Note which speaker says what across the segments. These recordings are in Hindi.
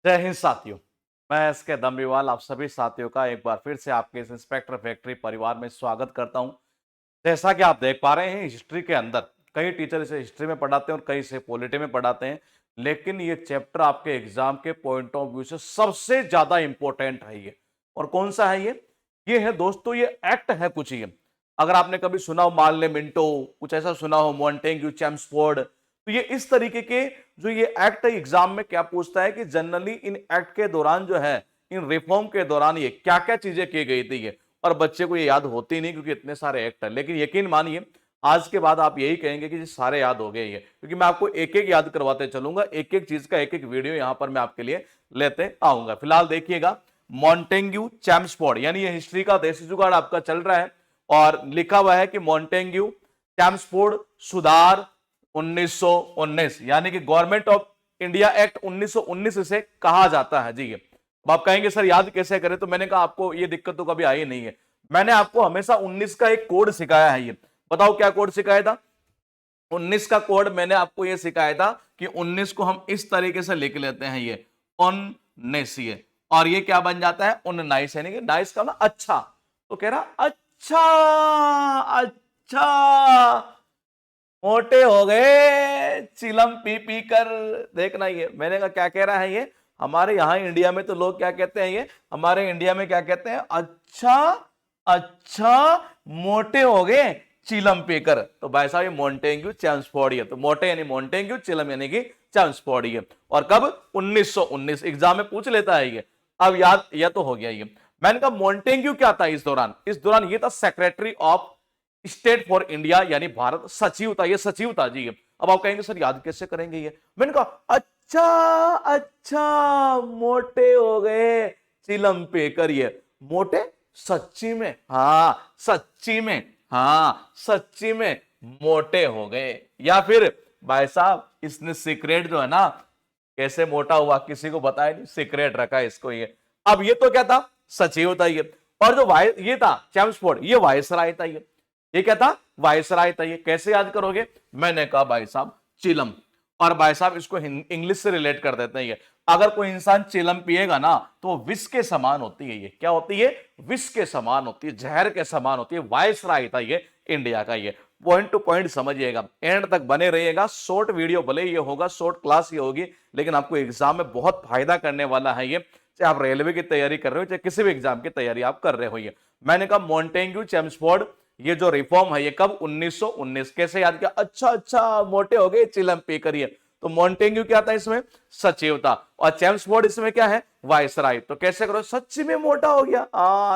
Speaker 1: जय हिंद साथियों। मैं इसके दमरीवाल आप सभी साथियों का एक बार फिर से आपके इस इंस्पेक्टर फैक्ट्री परिवार में स्वागत करता हूं। जैसा कि आप देख पा रहे हैं, हिस्ट्री के अंदर कई टीचर इसे हिस्ट्री में पढ़ाते हैं और कई इसे पॉलिटी में पढ़ाते हैं, लेकिन ये चैप्टर आपके एग्जाम के पॉइंट ऑफ व्यू से सबसे ज्यादा इंपॉर्टेंट है ये। और कौन सा है ये है दोस्तों, ये एक्ट है कुछ ये। अगर आपने कभी सुना हो मार्ले मिंटो, कुछ ऐसा सुना हो, मॉन्टेग्यू, चैम्सफोर्ड, तो ये इस तरीके के जो ये एक्ट है, एग्जाम में क्या पूछता है कि जनरली इन एक्ट के दौरान जो है, इन रिफॉर्म के दौरान ये क्या क्या चीजें की गई थी ये। और बच्चे को ये याद होती नहीं क्योंकि इतने सारे एक्ट है, लेकिन यकीन मानिए आज के बाद आप यही कहेंगे कि सारे याद हो गए ये, क्योंकि मैं आपको एक एक याद करवाते चलूंगा, एक एक चीज का एक एक वीडियो यहां पर मैं आपके लिए लेते आऊंगा। फिलहाल देखिएगा, मॉन्टेग्यू चैम्सफोर्ड, यानी ये हिस्ट्री का देसी जुगाड़ आपका चल रहा है और लिखा हुआ है कि मॉन्टेग्यू चैम्सफोर्ड सुधार 1919, यानी कि गवर्नमेंट ऑफ इंडिया एक्ट 1919 इसे कहा जाता है जी। ये अब आप कहेंगे सर याद कैसे करें, तो मैंने कहा आपको ये दिक्कत तो कभी आई नहीं है। मैंने आपको हमेशा 19 का एक कोड सिखाया है। ये बताओ क्या कोड सिखाया था? 19 का कोड मैंने आपको ये सिखाया था कि 19 को हम इस तरीके से लिख लेते हैं, ये 19, ये और ये क्या बन जाता है 19, यानी कि नाइस का ना अच्छा। तो कह रहा अच्छा अच्छा, मोटे हो गए चिलम पी पी कर। देखना ये मैंने कहा क्या कह रहा है ये, हमारे यहां इंडिया में तो लोग क्या कहते हैं, ये हमारे इंडिया में क्या कहते हैं, अच्छा अच्छा मोटे हो गए चिलम पीकर। तो भाई साहब ये मॉन्टेग्यू चैम्सफोर्ड, ये तो मोटे यानी मॉन्टेग्यू, चिलम यानी कि चैम्सफोर्ड। ये और कब 1919 एग्जाम में पूछ लेता है ये। अब याद यह तो हो गया ये। मैंने कहा मॉन्टेग्यू क्या था इस दौरान ये था secretary of state for India, यानी भारत सचिव था, ये सचिव था जी। अब आप कहेंगे सर याद कैसे करेंगे ये? मैंने कहा अच्छा अच्छा मोटे हो गए चिलम पे करिए। मोटे सच्ची में, हाँ सच्ची में, हाँ सच्ची में मोटे हो गए। या फिर भाई साहब इसने सीक्रेट जो है ना कैसे मोटा हुआ किसी को बताया नहीं, सीक्रेट रखा इसको ये। अब ये तो क्या था, सचिव था ये। और जो ये था चैम्सफोर्ड, ये वायसराय था ये क्या था, वायसराय था ये। कैसे याद करोगे? मैंने कहा भाई साहब चिलम, और भाई साहब इसको इंग्लिश से रिलेट कर देते हैं ये। अगर कोई इंसान चिलम पिएगा ना तो विष के समान होती है ये। क्या होती है? विष के समान होती है, जहर के समान होती है। वायसराय था ये इंडिया का ये। पॉइंट टू पॉइंट समझिएगा, एंड तक बने रहिएगा। शॉर्ट वीडियो भले ये होगा, शॉर्ट क्लास ये होगी, लेकिन आपको एग्जाम में बहुत फायदा करने वाला है ये। चाहे आप रेलवे की तैयारी कर रहे हो, चाहे किसी भी एग्जाम की तैयारी आप कर रहे हो ये। मैंने कहा मॉन्टेग्यू चैम्सफोर्ड, ये जो रिफॉर्म है ये कब 1919। कैसे याद किया? अच्छा अच्छा मोटे हो गए चिलम पे करिए। तो मॉन्टेग्यू क्या था इसमें? सचिव था। और चैम्सफोर्ड इसमें क्या है? वायसराय। तो कैसे करो, सच्ची में मोटा हो गया,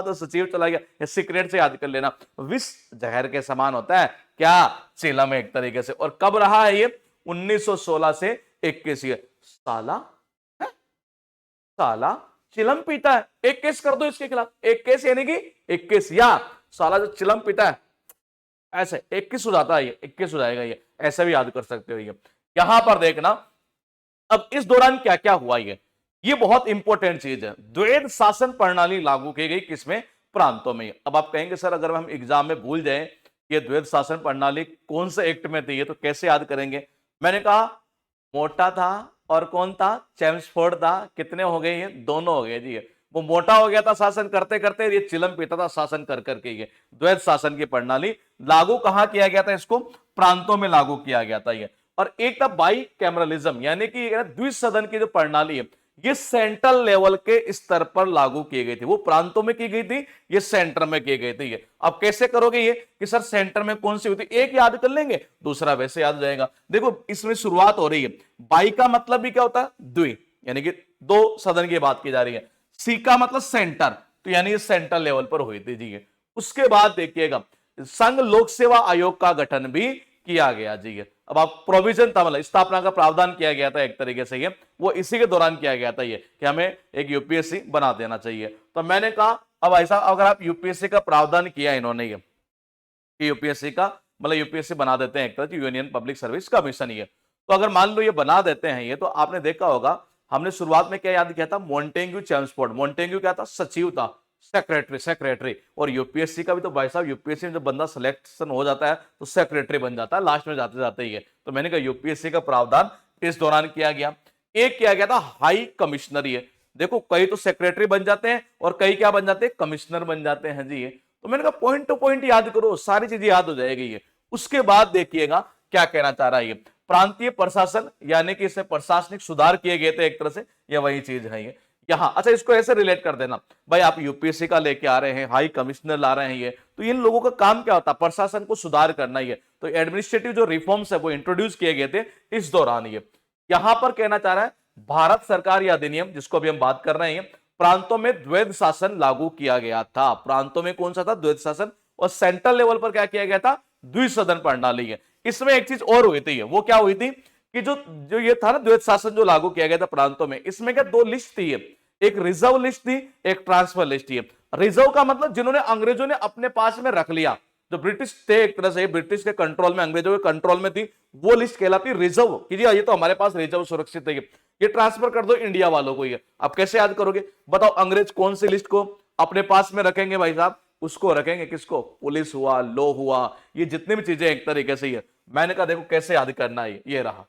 Speaker 1: तो सचिव चला गया। ये सीक्रेट से याद कर लेना। विष जहर के समान होता है क्या? चिलम एक तरीके से। और कब रहा है ये? 1916 से 21। ये साला है? साला चिलम पीता है, एक केस कर दो इसके खिलाफ। एक केस यानी कि 21, या साला जो चिलम पीता है, ऐसे 21 हो जाता है ये, 21 हो जाएगा ये। ऐसे भी याद कर सकते हो ये। यहां पर देखना, अब इस दौरान क्या क्या हुआ ये बहुत इंपॉर्टेंट चीज है। द्वैध शासन प्रणाली लागू की गई किसमें? प्रांतों में। अब आप कहेंगे सर अगर हम एग्जाम में भूल जाएं ये द्वैध शासन प्रणाली कौन से एक्ट में थी, ये तो कैसे याद करेंगे? मैंने कहा मोटा था और कौन था? चैम्सफोर्ड था। कितने हो गए ये? दोनों हो गए जी। वो मोटा हो गया था शासन करते करते, ये चिलम पीता था शासन कर करके। ये द्वैध शासन की प्रणाली लागू कहां किया गया था? इसको प्रांतों में लागू किया गया था ये। और एक था बाई कैमरलिज्म, यानी कि द्विसदन की जो प्रणाली है ये सेंट्रल लेवल के स्तर पर लागू की गई थी। वो प्रांतों में की गई थी, ये सेंटर में की गई थी ये। अब कैसे करोगे ये कि सर सेंटर में कौन सी होती? एक याद कर लेंगे, दूसरा वैसे याद हो जाएगा। देखो इसमें शुरुआत हो रही है, बाई का मतलब भी क्या होता है? द्वि, यानी कि दो सदन की बात की जा रही है। सी का मतलब सेंटर, तो यानी ये सेंट्रल लेवल पर हुई थी जी। उसके बाद देखिएगा संघ लोक सेवा आयोग का गठन भी किया गया जी। अब आप प्रोविजन था, मतलब स्थापना का प्रावधान किया गया था एक तरीके से ये, वो इसी के दौरान किया गया था ये कि हमें एक यूपीएससी बना देना चाहिए। तो मैंने कहा अब ऐसा अगर आप यूपीएससी का प्रावधान किया इन्होंने ये कि यूपीएससी का मतलब यूपीएससी बना देते हैं एक तरह की यूनियन पब्लिक सर्विस कमीशन ये। तो अगर मान लो ये बना देते हैं ये, तो आपने देखा होगा हमने शुरुआत में क्या याद किया था? Montagu Chelmsford. मॉन्टेग्यू क्या था? सचिव था, सेक्रेटरी। और यूपीएससी का भी तो भाई साहब यूपीएससी में जब बंदा सिलेक्शन हो जाता है तो सेक्रेटरी बन जाता है लास्ट में जाते जाते ही है। तो मैंने कहा यूपीएससी का प्रावधान इस दौरान किया गया। एक किया गया था हाई कमिश्नर। ये देखो कई तो सेक्रेटरी बन जाते हैं और कई क्या बन जाते हैं, कमिश्नर बन जाते हैं जी। ये तो मैंने कहा पॉइंट टू पॉइंट याद करो, सारी चीजें याद हो जाएगी ये। उसके बाद देखिएगा क्या कहना चाह रहा है ये, प्रांतीय प्रशासन, यानी कि इसमें प्रशासनिक सुधार किए गए थे एक तरह से, या वही चीज है ये यहाँ। अच्छा इसको ऐसे रिलेट कर देना भाई, आप यूपीएससी का लेके आ रहे हैं, हाई कमिश्नर ला रहे हैं ये, तो इन लोगों का काम क्या होता है, प्रशासन को सुधार करना ही है। तो एडमिनिस्ट्रेटिव जो रिफॉर्म्स है वो इंट्रोड्यूस किए गए थे इस दौरान। ये यहां पर कहना चाह रहा है भारत सरकार या अधिनियम जिसको अभी हम बात कर रहे हैं, प्रांतों में द्वैध शासन लागू किया गया था। प्रांतों में कौन सा था, द्वैध शासन। और सेंट्रल लेवल पर क्या किया गया था, द्विसदन प्रणाली है। इसमें एक चीज और हुई थी, वो क्या हुई थी कि जो जो ये था ना द्वैध शासन जो लागू किया गया था प्रांतों में, इसमें क्या दो लिस्ट थी, एक रिजर्व लिस्ट थी, एक ट्रांसफर लिस्ट थी। रिजर्व का मतलब जिन्होंने अंग्रेजों ने अपने पास में रख लिया, जो ब्रिटिश थे एक तरह से, ब्रिटिश के कंट्रोल में, अंग्रेजों के कंट्रोल में थी, वो लिस्ट कहलाती रिजर्व कि जी ये तो हमारे पास रिजर्व सुरक्षित है, ये ट्रांसफर कर दो इंडिया वालों को। ये आप कैसे याद करोगे बताओ, अंग्रेज कौन सी लिस्ट को अपने पास में रखेंगे भाई साहब, उसको रखेंगे किसको, पुलिस हुआ, लॉ हुआ, ये जितनी भी चीजें एक तरीके से। ये मैंने कहा देखो कैसे याद करना है, ये रहा,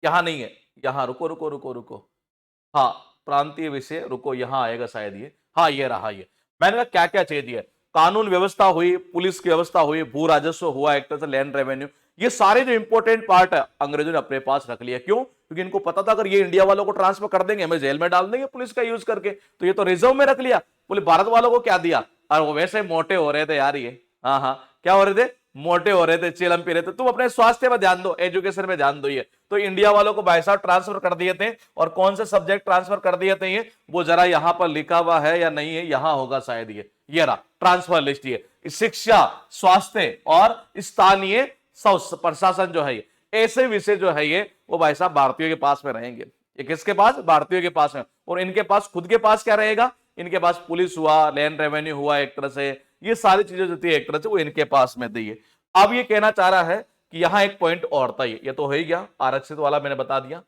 Speaker 1: यहां नहीं है, यहां रुको रुको रुको रुको, हाँ प्रांतीय विषय, रुको यहां आएगा शायद ये, हाँ ये रहा। ये मैंने कहा क्या क्या चीज है, कानून व्यवस्था हुई, पुलिस की व्यवस्था हुई, भू राजस्व हुआ एक तरह से, लैंड रेवेन्यू, ये सारे जो इंपॉर्टेंट पार्ट है अंग्रेजों ने अपने पास रख लिया। क्यों, क्योंकि इनको पता था अगर ये इंडिया वालों को ट्रांसफर कर देंगे हमें जेल में डाल देंगे पुलिस का यूज करके, तो ये तो रिजर्व में रख लिया। बोले भारत वालों को क्या दिया, और वो वैसे मोटे हो रहे थे यार ये, हाँ हाँ क्या हो रहे थे, मोटे हो रहे थे, चिलम पी रहे थे। तुम अपने स्वास्थ्य में ध्यान दो, एजुकेशन में ध्यान दो। ये तो इंडिया वालों को भाई साहब ट्रांसफर कर दिए थे, और कौन से सब्जेक्ट ट्रांसफर कर दिए थे ये, वो जरा यहां पर लिखा हुआ है या नहीं है, यहां होगा शायद ये रहा ट्रांसफर लिस्ट। ये शिक्षा, स्वास्थ्य और स्थानीय प्रशासन जो है, ऐसे विषय जो है ये वो भाई साहब भारतीयों के पास में रहेंगे। ये किसके पास, भारतीयों के पास में। और इनके पास खुद के पास क्या रहेगा, इनके पास पुलिस हुआ, लैंड रेवेन्यू हुआ एक तरह से, ये सारी चीजें जो थी एक तरह से वो इनके पास में थी। अब ये कहना चाह रहा है कि यहां एक पॉइंट और था, ये तो हो ही गया, आरक्षित वाला मैंने बता दिया।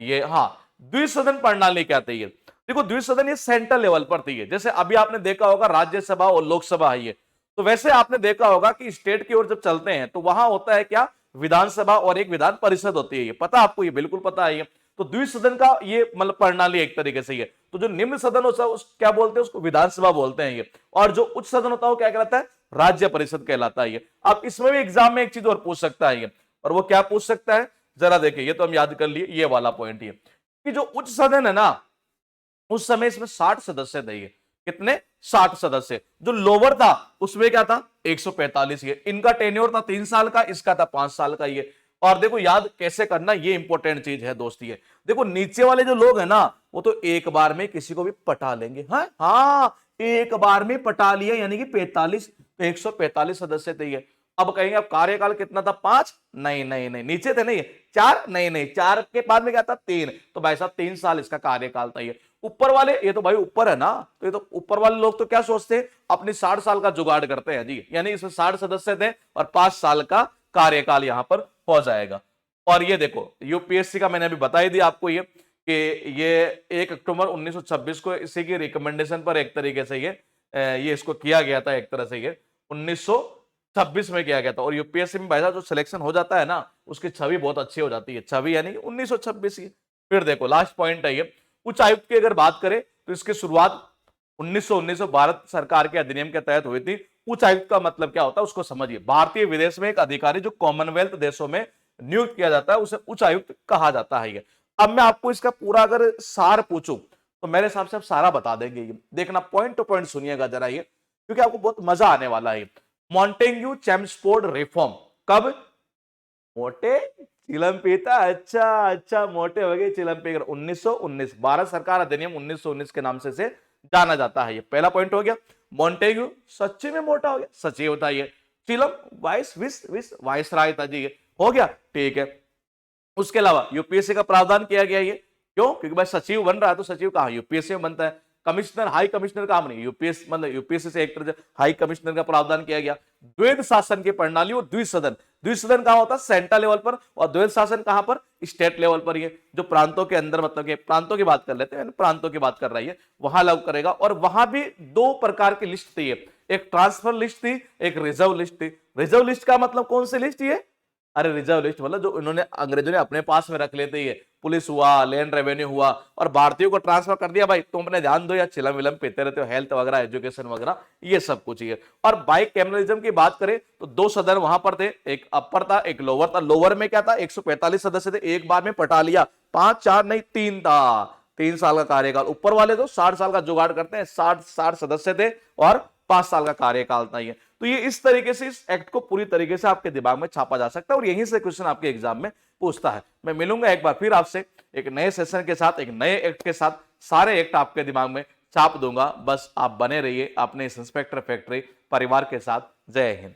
Speaker 1: ये हाँ द्विसदन प्रणाली क्या थी, ये देखो द्विसदन ये सेंट्रल लेवल पर थी। जैसे अभी आपने देखा होगा राज्यसभा और लोकसभा है ये, तो वैसे आपने देखा होगा कि स्टेट की ओर जब चलते हैं तो वहां होता है क्या, विधानसभा और एक विधान परिषद होती है। ये पता आपको, ये बिल्कुल पता है। ये तो द्विसदन का ये मतलब प्रणाली एक तरीके से। ये तो जो निम्न सदन होता है उस क्या बोलते हैं, उसको विधानसभा बोलते हैं ये, और जो उच्च सदन होता है वो क्या कहलाता है, राज्य परिषद कहलाता है। ये आप इसमें भी एग्जाम में एक चीज और पूछ सकता है ये, और वो क्या पूछ सकता है जरा देखिए, ये तो हम याद कर लिए, ये वाला पॉइंट ये कि जो उच्च सदन है ना उस समय इसमें 60 सदस्य थे। ये कितने, 60 सदस्य। जो लोअर था उसमें क्या था, 145। ये इनका टेन्योर था 3 साल का, इसका था 5 साल का। ये और देखो याद कैसे करना, ये इंपॉर्टेंट चीज है दोस्ती। है देखो नीचे वाले जो लोग हैं ना वो तो एक बार में किसी को भी पटा लेंगे, हाँ एक बार में पटा लिया, यानी कि 45, तो 145 सदस्य थे ये। अब कहेंगे अब कार्यकाल कितना था, 5, नहीं नहीं नहीं, नीचे थे नहीं 4, नहीं नहीं 4 के बाद में क्या था, 3, तो भाई साहब 3 साल इसका कार्यकाल था। ये ऊपर वाले, ये तो भाई ऊपर है ना, तो ये तो ऊपर वाले लोग तो क्या सोचते हैं, अपनी 60 साल का जुगाड़ करते हैं जी, यानी इसमें 60 सदस्य थे और 5 साल का कार्यकाल यहां पर हो जाएगा। और ये देखो यूपीएससी का मैंने अभी बता ही दिया आपको, ये कि ये 1 अक्टूबर 1926 को इसी की रिकमेंडेशन पर एक तरीके से ये इसको किया गया था, एक तरह से ये 1926 में किया गया था। और यूपीएससी में भाई साहब जो सिलेक्शन हो जाता है ना उसकी छवि बहुत अच्छी हो जाती है, छवि यानी कि 1926 की। फिर देखो लास्ट पॉइंट है ये, उच्च आयुक्त की अगर बात करें तो इसकी शुरुआत 1919 भारत सरकार के अधिनियम के तहत हुई थी। उच्च आयुक्त का मतलब क्या होता है उसको समझिए, भारतीय विदेश में एक अधिकारी जो कॉमनवेल्थ देशों में नियुक्त किया जाता है उसे उच्च आयुक्त कहा जाता है। ये अब मैं आपको इसका पूरा अगर सार पूछूं तो मेरे हिसाब से आप सारा बता देंगे। ये देखना पॉइंट टू पॉइंट सुनिएगा जरा ये, क्योंकि आपको बहुत मजा आने वाला है। मॉन्टेग्यू चेम्सफोर्ड रिफॉर्म कब, मोटे चिलम पीता, अच्छा अच्छा मोटे हो गए चिलम पीकर, 1919 भारत सरकार अधिनियम 1919 के नाम से जाना जाता है। ये पहला पॉइंट हो गया। मॉन्टेग्यू सच्ची में मोटा हो गया, सच्ची होता है। चिलम वाइस राय था जी, ये हो गया ठीक है। उसके अलावा यूपीएससी का प्रावधान किया गया ये, क्यों, क्योंकि भाई सचिव बन रहा है तो सचिव कहां, यूपीएससी में बनता है। कमिश्नर, हाई कमिश्नर काम नहीं, यूपीएससी मतलब यूपीएससी से एक तरह से हाई कमिश्नर का प्रावधान किया गया। द्वैध शासन की प्रणाली और द्विसदन, द्विसदन कहां होता है, सेंट्रल लेवल पर, और द्वैध शासन कहां पर, स्टेट लेवल पर। ये जो प्रांतों के अंदर, मतलब कि प्रांतों की बात कर लेते हैं, प्रांतों की बात कर रही है, वहां लागू करेगा। और वहां भी 2 प्रकार की लिस्ट थी, एक ट्रांसफर लिस्ट थी, एक रिजर्व लिस्ट थी। रिजर्व लिस्ट का मतलब कौन सी लिस्ट, ये अरे रिजर्व लिस्ट मतलब जो इन्होंने अंग्रेजों ने अपने पास में रख लेते ही है, पुलिस हुआ, लैंड रेवेन्यू हुआ, और भारतीयों को ट्रांसफर कर दिया, भाई तुम अपने ध्यान दो या चिलम विलम पीते रहते हो, हेल्थ वगैरह एजुकेशन वगैरह ये सब कुछ ही है। और बाइकैमरलिज्म की बात करें तो दो सदन वहां पर थे, एक अपर था एक लोअर था। लोअर में क्या था, 145 सदस्य थे, एक बार में पटा लिया, 5 4 नहीं 3 था, 3 साल का कार्यकाल। ऊपर वाले तो 60 साल का जुगाड़ करते हैं, 60 सदस्य थे और 5 साल का कार्यकाल था ये। तो ये इस तरीके से इस एक्ट को पूरी तरीके से आपके दिमाग में छापा जा सकता है और यहीं से क्वेश्चन आपके एग्जाम में पूछता है। मैं मिलूंगा एक बार फिर आपसे एक नए सेशन के साथ, एक नए एक्ट के साथ, सारे एक्ट आपके दिमाग में छाप दूंगा। बस आप बने रहिए अपने इस इंस्पेक्टर फैक्ट्री परिवार के साथ। जय हिंद।